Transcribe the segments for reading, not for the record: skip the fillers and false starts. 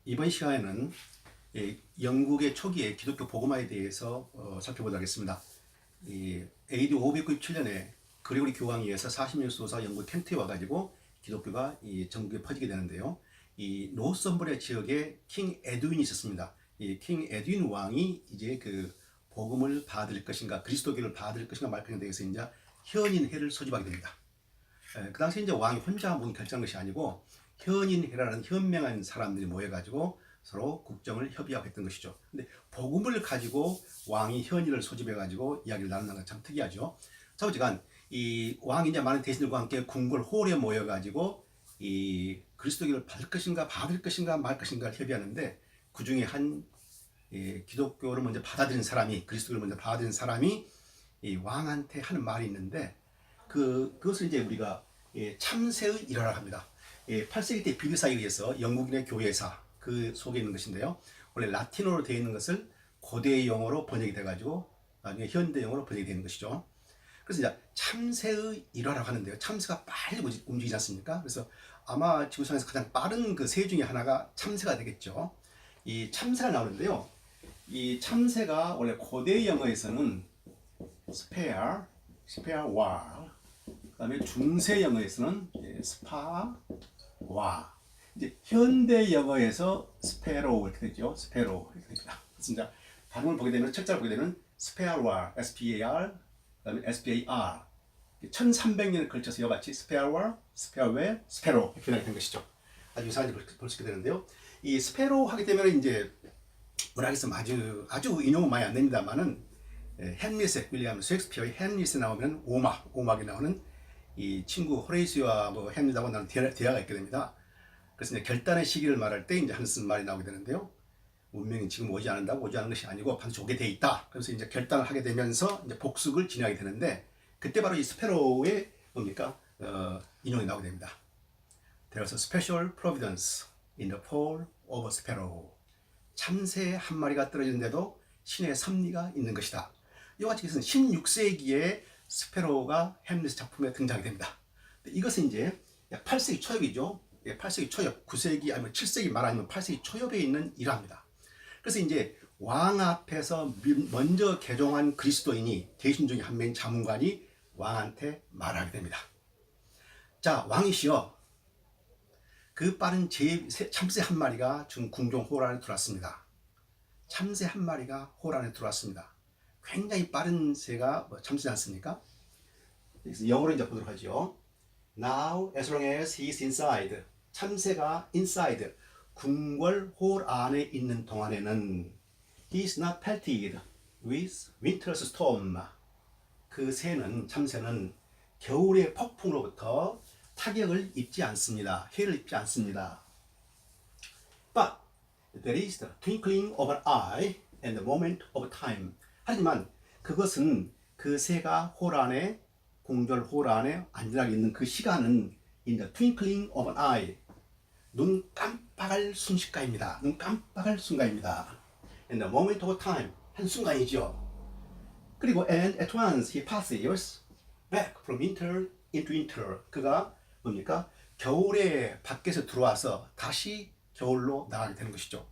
이번 시간에는 영국의 초기의 기독교 복음화에 대해서 살펴보도록 하겠습니다. AD 597년에 그리고리 교황에 의해서 40년 수도사 영국 켄트에 와가지고 기독교가 전국에 퍼지게 되는데요. 이 노썸버리 지역에 킹 에드윈이 있었습니다. 이 킹 에드윈 왕이 이제 그 복음을 받을 것인가, 그리스도교를 받을 것인가 말 것인가에 대해서 이제 현인회를 소집하게 됩니다. 그 당시 이제 왕이 혼자 모든 결정한 것이 아니고 현인회라는 현명한 사람들이 모여가지고 서로 국정을 협의하고 했던 것이죠. 근데 복음을 가지고 왕이 현인을 소집해가지고 이야기를 나누는 건 참 특이하죠. 자, 어쨌든 이 왕이 이제 많은 대신들과 함께 궁궐 홀에 모여가지고 이 그리스도교를 받을 것인가 말 것인가를 협의하는데 그 중에 한 기독교를 먼저 받아들인 사람이 그리스도를 먼저 받아들인 사람이 이 왕한테 하는 말이 있는데 그것을 이제 우리가 참새의 일화라고 합니다. 8세기 때 비비사에 의해서 영국인의 교회사 그 속에 있는 것인데요. 원래 라틴어로 되어 있는 것을 고대 영어로 번역이 돼가지고 나중에 현대 영어로 번역이 되는 것이죠. 그래서 이제 참새의 일화라고 하는데요. 참새가 빨리 움직이지 않습니까? 그래서 아마 지구상에서 가장 빠른 그 새 중에 하나가 참새가 되겠죠. 이 참새가 나오는데요. 이 참새가 원래 고대 영어에서는 스페어, 그다음에 중세 영어에서는 스파와, 이제 현대 영어에서 스페로 이렇게 되죠. 스페로 이렇게 됩니다. 그래서 이제 단어를 보게 되면 철자를 보게 되면 스페어와 SPAR, 그다음에 SPAR 1300년을 걸쳐서 이와 같이 스페어와, 스페어웨, 스페로 이렇게 변하게 된 것이죠. 아주 유사한지 볼 수 있게 되는데요. 이 스페로 하게 되면 이제 뭐라 하겠으면 아주 인용은 많이 안 됩니다만은 햄릿에 윌리엄 셰익스피어의 햄릿에 나오면 오막이 나오는 이 친구 호레이시와 뭐 햄릿하고 나는 대화가 있게 됩니다. 그래서 이제 결단의 시기를 말할 때 이제 하는 말이 나오게 되는데요. 운명이 지금 오지 않는 것이 아니고 반드시 오게 돼 있다. 그래서 이제 결단을 하게 되면서 이제 복수를 진행하게 되는데 그때 바로 이 스페로의 뭡니까 인용이 나오게 됩니다. There was a special providence in the fall of a sparrow. 참새 한 마리가 떨어지는데도 신의 섭리가 있는 것이다. 이와 같이 16세기에 스페로가 햄릿 작품에 등장하게 됩니다. 이것은 이제 8세기 초엽이죠. 8세기 초엽, 9세기 아니면 7세기 말 아니면 8세기 초엽에 있는 일화입니다. 그래서 이제 왕 앞에서 먼저 개종한 그리스도인이 대신 중에 한 명인 자문관이 왕한테 말하게 됩니다. 자, 왕이시여, 그 빠른 참새 한 마리가 지금 궁정 홀 안에 들어왔습니다. 참새 한 마리가 홀 안에 들어왔습니다. 굉장히 빠른 새가 참새지 않습니까? 그래서 영어로 이제 보도록 하죠. Now, as long as he is inside, 참새가 inside, 궁궐 홀 안에 있는 동안에는 he is not pelted with winter's storm. 그 새는, 참새는 겨울의 폭풍으로부터 타격을 입지 않습니다. 해를 입지 않습니다. But there is the twinkling of an eye and the moment of time. 하지만 그것은 그 새가 홀 안에 궁궐 홀 안에 안전하게 있는 그 시간은 in the twinkling of an eye. 눈 깜빡할 순식간입니다. 눈 깜빡할 순간입니다. And the moment of time. 한 순간이죠. 그리고 and at once he passes back from winter into winter. 그가 뭡니까? 겨울에 밖에서 들어와서 다시 겨울로 나가게 되는 것이죠.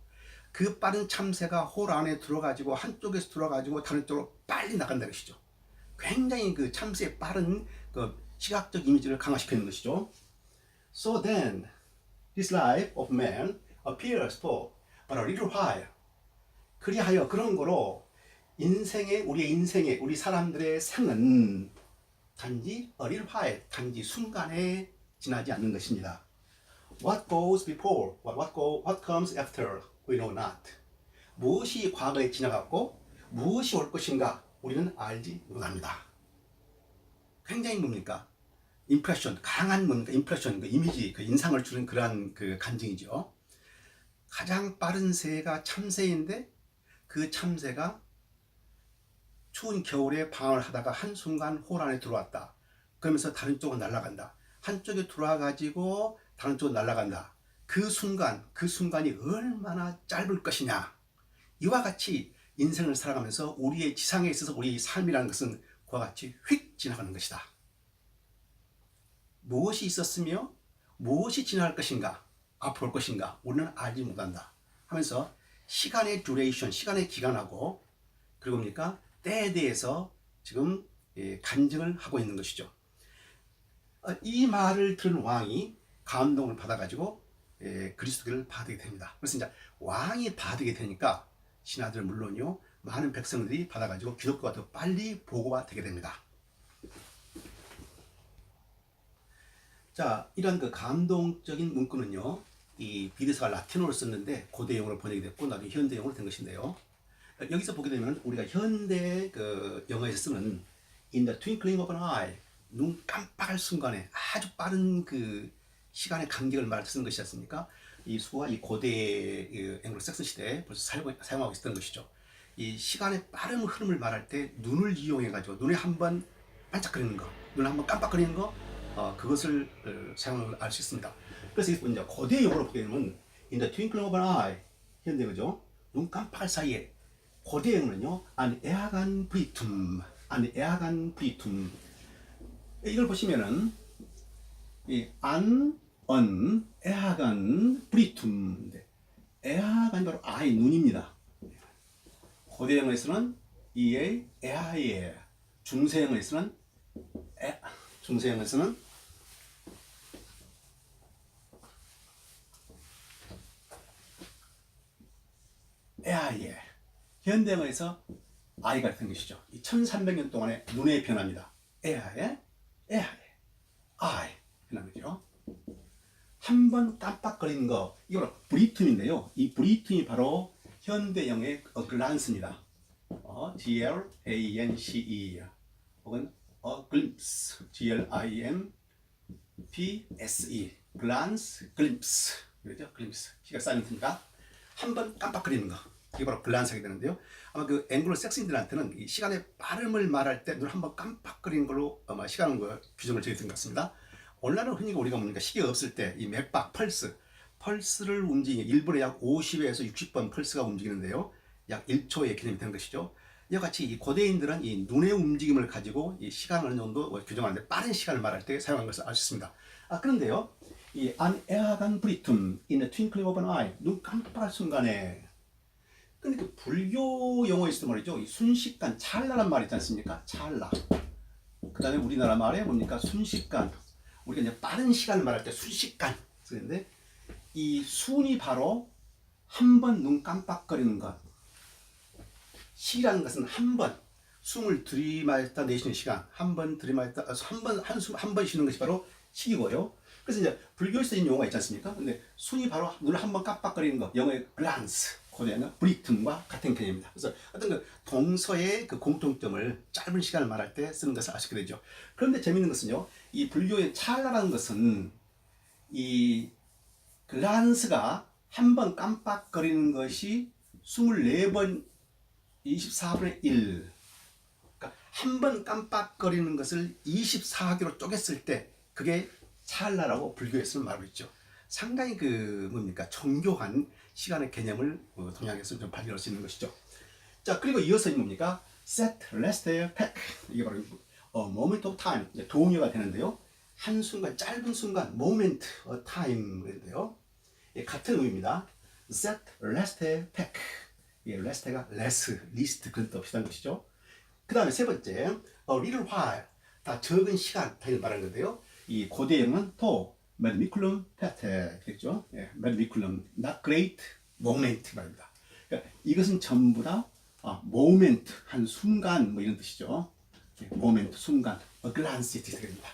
그 빠른 참새가 홀 안에 들어가지고 한쪽에서 들어가지고 다른 쪽으로 빨리 나간다는 것이죠. 굉장히 그 참새의 빠른 그 시각적 이미지를 강화시키는 것이죠. So then, this life of man appears for but a little while. 그리하여 그런 거로 우리 사람들의 생은 단지 a little while, 단지 순간에 지나지 않는 것입니다. What goes before, what comes after, we know not. 무엇이 과거에 지나갔고 무엇이 올 것인가 우리는 알지 못합니다. 굉장히 뭡니까? 강한 뭡니까? 그 이미지, 그 인상을 주는 그러한 그 간증이죠. 가장 빠른 새가 참새인데 그 참새가 추운 겨울에 방황을 하다가 한순간 홀 안에 들어왔다. 그러면서 다른 쪽으로 날아간다. 한쪽에 들어와가지고 다른 쪽으로 날아간다. 그 순간이 얼마나 짧을 것이냐. 이와 같이 인생을 살아가면서 우리의 지상에 있어서 우리의 삶이라는 것은 그와 같이 휙 지나가는 것이다. 무엇이 있었으며 무엇이 지나갈 것인가, 앞으로 올 것인가 우리는 알지 못한다. 하면서 시간의 듀레이션, 시간의 기간하고 그리고 뭡니까? 때에 대해서 지금 간증을 하고 있는 것이죠. 이 말을 들은 왕이 감동을 받아가지고 그리스도를 받게 됩니다. 그래서 이제 왕이 받게 되니까 신하들 물론요 많은 백성들이 받아가지고 기독교가 더 빨리 보고가 되게 됩니다. 자, 이런 그 감동적인 문구는요, 이 비드사가 라틴어로 썼는데 고대용어로 번역이 됐고 나중에 현대용어로 된 것인데요. 여기서 보게 되면 우리가 현대 그 영어에서 쓰는 in the twinkling of an eye, 눈 깜빡할 순간에 아주 빠른 그 시간의 간격을 말할 때 쓰는 것이지 않습니까? 이 수가 이 고대 앵글로색슨 시대에 벌써 사용하고 있었던 것이죠. 이 시간의 빠른 흐름을 말할 때 눈을 이용해 가지고 눈에 한번 반짝거리는 거, 눈에 한번 깜빡거리는 거, 그것을 사용을 알 수 있습니다. 그래서 이제 고대 용어로 보게 되면 in the twinkling of an eye, 현대 그죠? 눈 깜빡할 사이에 고대 용어는요 an eagan britum, an eagan britum. 이걸 보시면은 이 an, on, eagan britum. eagan이 바로 eye, 눈입니다. 고대 영어에서는 ea, ea에, 중세 영어에서는 에아예, 현대 영어에서 아이 같은 것이죠. 이 1300년 동안의 눈의 변화입니다. 에아예, 아이 변한 거죠. 한 번 깜빡거리는 거, 이거 브리툼인데요. 이 브리툼이 바로 현대 영어의 글란스입니다. glance 혹은 glimpse, glimps, glance, glimpse, 그렇죠? glimpse, 키가 사이먼트니까 한 번 깜빡거리는 거, 이게 바로 글란스하게 되는데요. 아마 그 앵글로 섹슨들한테는 이 시간의 빠름을 말할 때 눈 한 번 깜빡거리는 걸로 아마 시간 규정을 정했던 것 같습니다. 오늘날은 흔히 우리가 뭡니까? 시계가 없을 때 이 맥박, 펄스를 움직이는 1분에 약 50에서 60번 펄스가 움직이는데요. 약 1초의 개념이 되는 것이죠. 이와 같이 이 고대인들은 이 눈의 움직임을 가지고 이 시간을 어느 정도 규정하는데 빠른 시간을 말할 때 사용한 것을 알 수 있습니다. 그런데요, 이 an eagan britum in the twinkling of an eye, 눈 깜빡할 순간에. 근데 그 불교 용어에서도 말이죠, 이 순식간, 찰나란 말 있지 않습니까? 찰나. 그 다음에 우리나라 말에 뭡니까? 순식간. 우리가 이제 빠른 시간을 말할 때 순식간 쓰는데, 이 순이 바로 한 번 눈 깜빡거리는 것. 시라는 것은 한 번 숨을 들이마셨다 내쉬는 시간, 한 번 들이마셨다 한숨 한 번 쉬는 것이 바로 시이고요. 그래서 이제 불교에서 쓰인 용어가 있지 않습니까? 근데 순이 바로 눈을 한 번 깜빡거리는 것, 영어의 glance, 고대는 브리툼과 같은 개념입니다. 그래서 어떤 그 동서의 그 공통점을 짧은 시간을 말할 때 쓰는 것을 알 수 있게 되죠. 그런데 재밌는 것은요, 이 불교의 찰나라는 것은 이 glance가 한 번 깜빡거리는 것이 24번 24분의 1. 그러니까 한 번 깜빡거리는 것을 24개로 쪼갰을 때 그게 찰나라고 불교에서는 말하고 있죠. 상당히 그 뭡니까? 정교한 시간의 개념을 동양에서 좀 발견할 수 있는 것이죠. 자, 그리고 이어서 뭡니까? set, rest, pack. 이게 바로 moment of time. 동의어가 되는데요. 한 순간, 짧은 순간, moment of time인데요. 같은 의미입니다. set, rest, pack. rest가 less, least 그런 뜻 비슷한 것이죠. 그 다음에 세 번째, a little while, 다 적은 시간 단위를 말하는 건데요. 이 고대 영어는 to, mediculum pater, 그랬죠? mediculum, not great moment 말입니다. 그러니까 이것은 전부 다 moment, 한 순간 뭐 이런 뜻이죠. moment, 순간, a glance 이렇게 됩니다.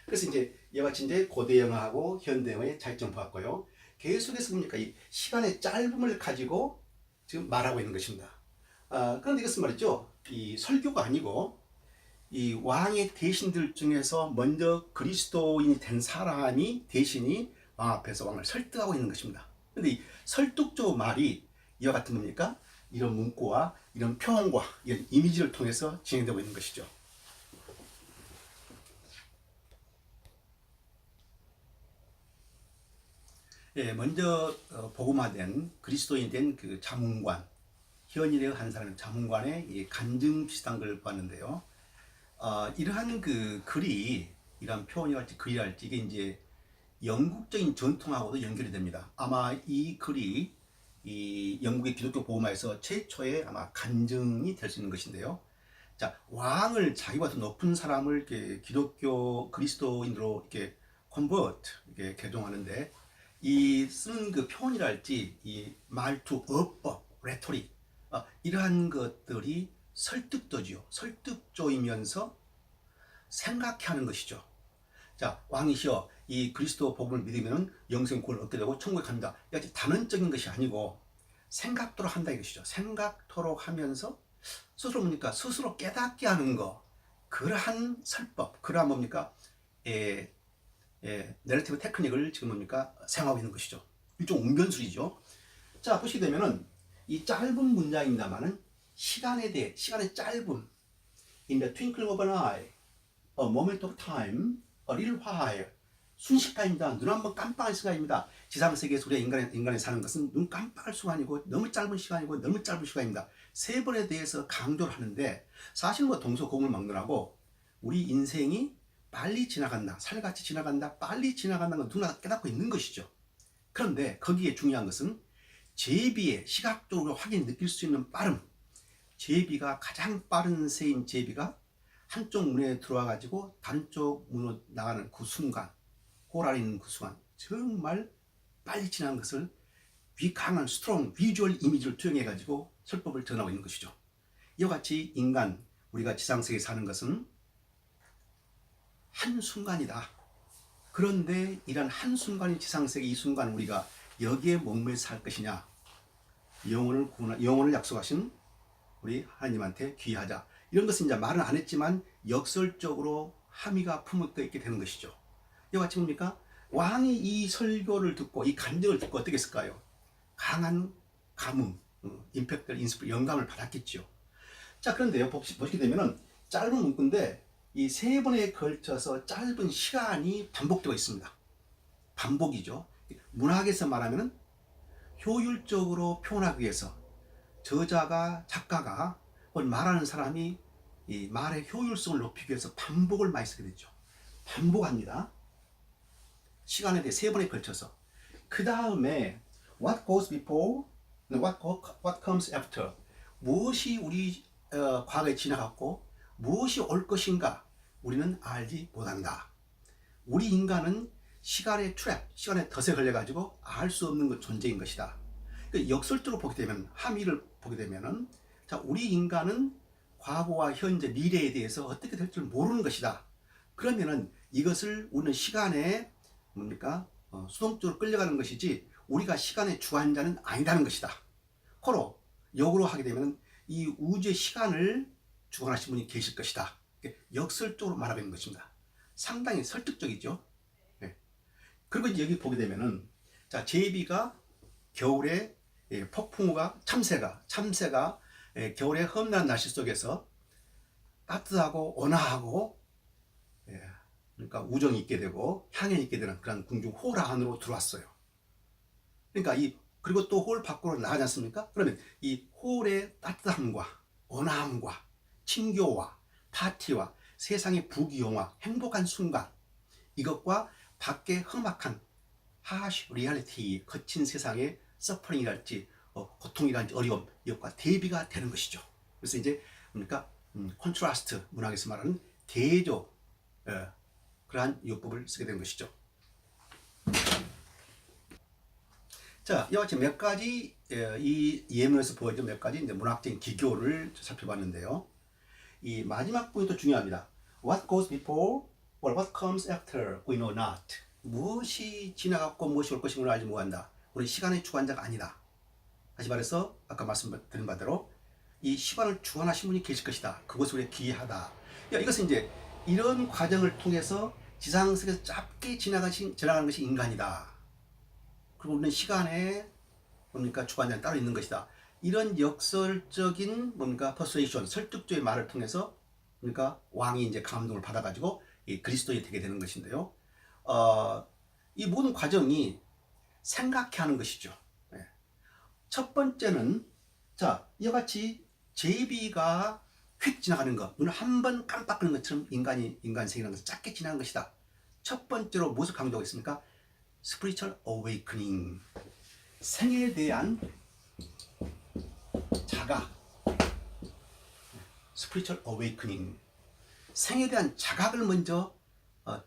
그래서 이제 이와 같이 이제 고대 영어하고 현대 영어의 차이점 보았고요. 계속해서 뭡니까? 이 시간의 짧음을 가지고 지금 말하고 있는 것입니다. 그런데 이것은 말이죠, 이 설교가 아니고 이 왕의 대신들 중에서 먼저 그리스도인이 된 사람이 대신이 왕 앞에서 왕을 설득하고 있는 것입니다. 그런데 이 설득조 말이 이와 같은 겁니까? 이런 문구와 이런 표현과 이런 이미지를 통해서 진행되고 있는 것이죠. 먼저 복음화된 그리스도인 된 그 자문관, 현일의 한 사람의 자문관의 간증 비슷한 걸 봤는데요. 이러한 그 글이, 이러한 표현이랄지 글이랄지 이게 이제 영국적인 전통하고도 연결이 됩니다. 아마 이 글이 이 영국의 기독교 복음화에서 최초의 아마 간증이 될 수 있는 것인데요. 자, 왕을 자기보다 더 높은 사람을 이렇게 기독교 그리스도인으로 이렇게 컨버트 이렇게 개종하는데 이 쓰는 그 표현이랄지 이 말투, 어법, 레토릭 이러한 것들이 설득도지요. 설득조이면서 생각해 하는 것이죠. 자, 왕이시여 이 그리스도 복음을 믿으면 영생 구원을 얻게 되고 천국에 갑니다. 이렇게 단언적인 것이 아니고 생각토록 한다 이것이죠. 생각토록 하면서 스스로 뭡니까? 스스로 깨닫게 하는 거. 그러한 설법, 그러한 뭡니까? 내러티브 테크닉을 지금 뭡니까? 사용하고 있는 것이죠. 일종 웅변술이죠. 자, 보시게 되면은 이 짧은 문장입니다만은 시간에 대해, 시간의 짧음. In the twinkling of an eye, a moment of time, a little while. 순식간입니다. 눈 한번 깜빡할 시간입니다. 지상세계에서 우리가 인간이 사는 것은 눈 깜빡할 시간이고 너무 짧은 시간이고 너무 짧은 시간입니다. 세 번에 대해서 강조를 하는데 사실 뭐 동서고금을 막론하고 우리 인생이 빨리 지나간다, 살같이 지나간다, 빨리 지나간다는 건 누구나 깨닫고 있는 것이죠. 그런데 거기에 중요한 것은 제비의 시각적으로 확연히 느낄 수 있는 빠름. 제비가 가장 빠른 새인 제비가 한쪽 문에 들어와 가지고 다른 쪽 문으로 나가는 그 순간, 홀 안에 있는 그 순간 정말 빨리 지나는 것을 강한 스트롱 비주얼 이미지를 투영해 가지고 설법을 전하고 있는 것이죠. 이와 같이 인간, 우리가 지상세계에 사는 것은 한순간이다. 그런데 이런 한순간인 지상세계 이 순간 우리가 여기에 목매서 살 것이냐, 영혼을 약속하신 우리 하나님한테 귀하자. 이런 것은 이제 말은 안 했지만 역설적으로 함의가 품어져 있게 되는 것이죠. 이와 같이 뭡니까? 왕이 이 설교를 듣고 이 간증을 듣고 어떻게 했을까요? 강한 감흥, 임팩트, 영감을 받았겠죠. 자, 그런데요, 보시게 되면은 짧은 문구인데 이 세 번에 걸쳐서 짧은 시간이 반복되고 있습니다. 반복이죠. 문학에서 말하면은 효율적으로 표현하기 위해서 저자가, 작가가, 말하는 사람이 이 말의 효율성을 높이기 위해서 반복을 많이 쓰게 되죠. 반복합니다. 시간에 대해 세 번에 걸쳐서. 그 다음에 what goes before, what comes after. 무엇이 우리 과거에 지나갔고 무엇이 올 것인가 우리는 알지 못한다. 우리 인간은 시간의 트랩, 시간의 덫에 걸려가지고 알 수 없는 존재인 것이다. 역설적으로 보게 되면, 함의를 보게 되면은, 자, 우리 인간은 과거와 현재, 미래에 대해서 어떻게 될 줄 모르는 것이다. 그러면은 이것을 우리는 시간에 뭡니까? 수동적으로 끌려가는 것이지 우리가 시간의 주관자는 아니라는 것이다. 코로 역으로 하게 되면 이 우주의 시간을 주관하신 분이 계실 것이다. 역설적으로 말하는 것입니다. 상당히 설득적이죠. 네. 그리고 이제 여기 보게 되면은 자, 제비가 겨울에 폭풍우가 참새가 겨울에 험난한 날씨 속에서 따뜻하고 온화하고 그러니까 우정이 있게 되고 향연이 있게 되는 그런 궁중 홀 안으로 들어왔어요. 그러니까 그리고 또 홀 밖으로 나가지 않습니까? 그러면 이 홀의 따뜻함과 온화함과 친교와 파티와 세상의 부귀영화, 행복한 순간, 이것과 밖에 험악한 하시 리얼리티, 거친 세상의 서퍼링이랄지 고통이랄지 어려움, 이것과 대비가 되는 것이죠. 그래서 이제 그러니까 콘트라스트 문학에서 말하는 대조, 그러한 요법을 쓰게 된 것이죠. 자, 이와 같이 몇 가지 이 예문에서 보여준 몇 가지 이제 문학적인 기교를 살펴봤는데요. 이 마지막 부분도 중요합니다. What goes before or what comes after we know not. 무엇이 지나갔고 무엇이 올 것인가 알지 못한다. 우리 시간의 주관자가 아니다. 다시 말해서 아까 말씀드린 바대로 이 시간을 주관하신 분이 계실 것이다. 그것이 우리의 기이하다. 이것은 이제 이런 과정을 통해서 지상세계에서 짧게 지나가는 것이 인간이다. 그리고 우리는 시간에 뭡니까 주관자는 따로 있는 것이다. 이런 역설적인 뭡니까 퍼수에이션, 설득조의 말을 통해서 그러니까 왕이 이제 감동을 받아가지고 이 그리스도인이 되게 되는 것인데요. 이 모든 과정이 생각해 하는 것이죠. 첫 번째는 자, 이와 같이 제비가 휙 지나가는 것, 눈을 한 번 깜빡하는 것처럼 인간 생이라는 것은 짧게 지나는 것이다. 첫 번째로 무엇을 강조하고 있습니까? Spiritual awakening. 생에 대한 자각, spiritual awakening, 생에 대한 자각을 먼저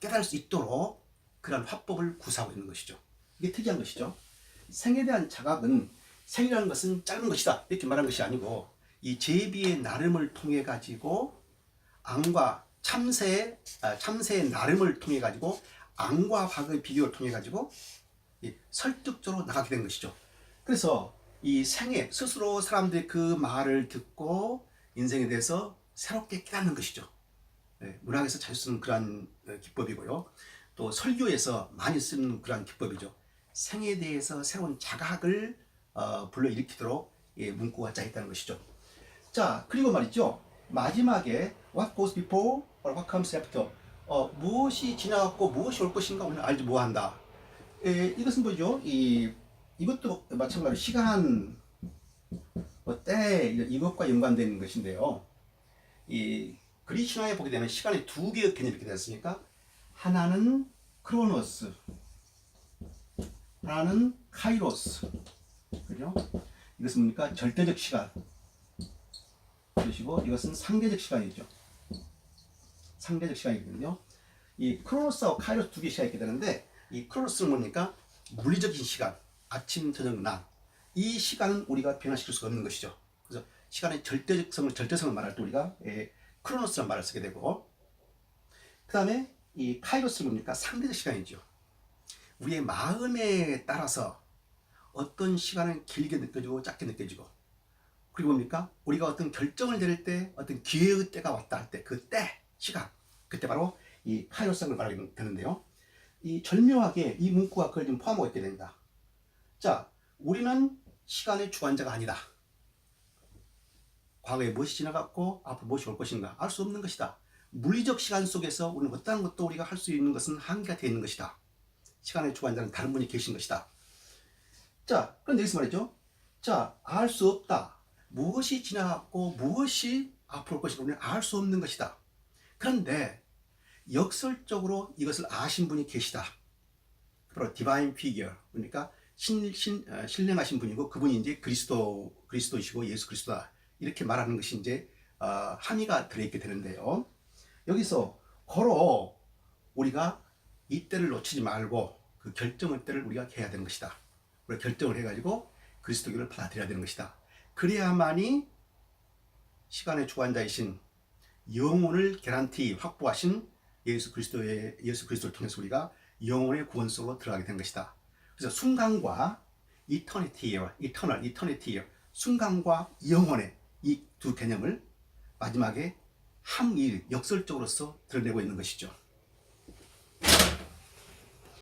깨달을 수 있도록 그런 화법을 구사하고 있는 것이죠. 이게 특이한 것이죠. 생에 대한 자각은 생이라는 것은 짧은 것이다 이렇게 말하는 것이 아니고 이 제비의 나름을 통해 가지고 앙과 참새의 나름을 통해 가지고 앙과 박의 비교를 통해 가지고 설득적으로 나가게 된 것이죠. 그래서 이 생애 스스로 사람들이 그 말을 듣고 인생에 대해서 새롭게 깨닫는 것이죠. 문학에서 자주 쓰는 그러한 기법이고요. 또 설교에서 많이 쓰는 그러한 기법이죠. 생에 대해서 새로운 자각을 불러일으키도록 문구가 짜있다는 것이죠. 자, 그리고 말이죠. 마지막에 what goes before or what comes after, 무엇이 지나갔고 무엇이 올 것인가 우리는 알지 못한다. 이것은 뭐죠? 이것도 마찬가지로 시간, 때 이것과 연관되는 것인데요. 이 그리스 신화에 보게 되면 시간에 두 개의 개념이 이렇게 되었으니까 하나는 크로노스, 하나는 카이로스. 그죠? 이것은 뭡니까? 절대적 시간. 그러시고 이것은 상대적 시간이죠. 상대적 시간이거든요. 이 크로노스하고 카이로스 두 개의 시간이 있게 되는데 이 크로노스는 뭡니까? 물리적인 시간, 아침, 저녁, 낮. 이 시간은 우리가 변화시킬 수가 없는 것이죠. 그래서 시간의 절대성을 말할 때 우리가 크로노스라는 말을 쓰게 되고, 그 다음에 이 카이로스는 뭡니까? 상대적 시간이죠. 우리의 마음에 따라서 어떤 시간은 길게 느껴지고 작게 느껴지고, 그리고 뭡니까? 우리가 어떤 결정을 내릴 때 어떤 기회의 때가 왔다 할 때 그 때, 시간, 그때 바로 이 카이로스를 말하게 되는데요. 이 절묘하게 이 문구가 그걸 좀 포함하고 있게 됩니다. 자, 우리는 시간의 주관자가 아니다. 과거에 무엇이 지나갔고 앞으로 무엇이 올 것인가 알 수 없는 것이다. 물리적 시간 속에서 우리는 어떠한 것도 우리가 할 수 있는 것은 한계가 되어 있는 것이다. 시간의 주관자는 다른 분이 계신 것이다. 자, 그런데 여기서 말이죠. 자, 알 수 없다. 무엇이 지나갔고 무엇이 앞으로 올 것인가 우리는 알 수 없는 것이다. 그런데 역설적으로 이것을 아신 분이 계시다. 바로 디바인 피겨, 그러니까 신령하신 분이고 그분이 이제 그리스도이시고 예수 그리스도다. 이렇게 말하는 것이 이제 함의가 들어있게 되는데요. 여기서 고로 우리가 이 때를 놓치지 말고 그 결정의 때를 우리가 해야 되는 것이다. 우리가 결정을 해가지고 그리스도교를 받아들여야 되는 것이다. 그래야만이 시간의 주관자이신 영혼을 개란티 확보하신 예수 그리스도를 통해서 우리가 영혼의 구원 속으로 들어가게 된 것이다. 그래서 순간과 이터니티예요. 이터니티예요. 순간과 영혼의 이 두 개념을 마지막에 함의 역설적으로서 드러내고 있는 것이죠.